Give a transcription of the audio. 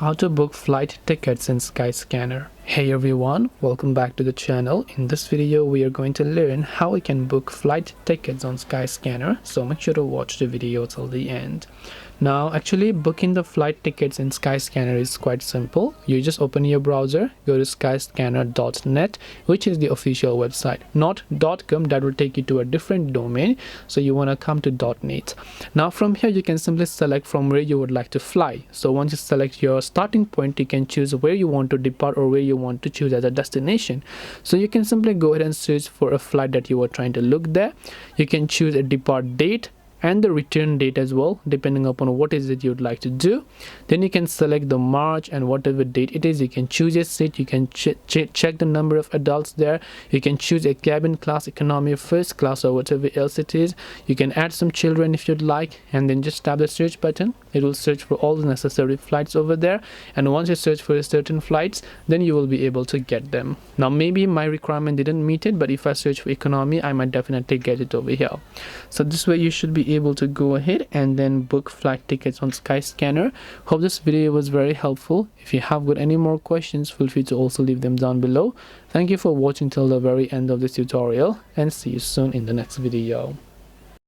How to book flight tickets in Skyscanner. Hey everyone, welcome back to the channel. In this video we are going to learn how we can book flight tickets on Skyscanner, so make sure to watch the video till the end. Now actually booking the flight tickets in Skyscanner is quite simple. You just open your browser, go to skyscanner.net, which is the official website, not .com. That will take you to a different domain, so you want to come to .net. Now from here you can simply select from where you would like to fly. So once you select your starting point, you can choose where you want to depart or where you want to choose as a destination. So you can simply go ahead and search for a flight that you are trying to look there. You can choose a depart date and the return date as well, depending upon what is it you'd like to do. Then you can select the March and whatever date it is. You can choose a seat, you can check the number of adults there, you can choose a cabin class, economy, first class, or whatever else it is. You can add some children if you'd like, and then just tap the search button. It will search for all the necessary flights over there, and once you search for certain flights, then you will be able to get them. Now maybe my requirement didn't meet it, but if I search for economy, I might definitely get it over here. So this way you should be able to go ahead and then book flight tickets on Skyscanner. Hope this video was very helpful. If you have got any more questions, feel free to also leave them down below. Thank you for watching till the very end of this tutorial, and see you soon in the next video.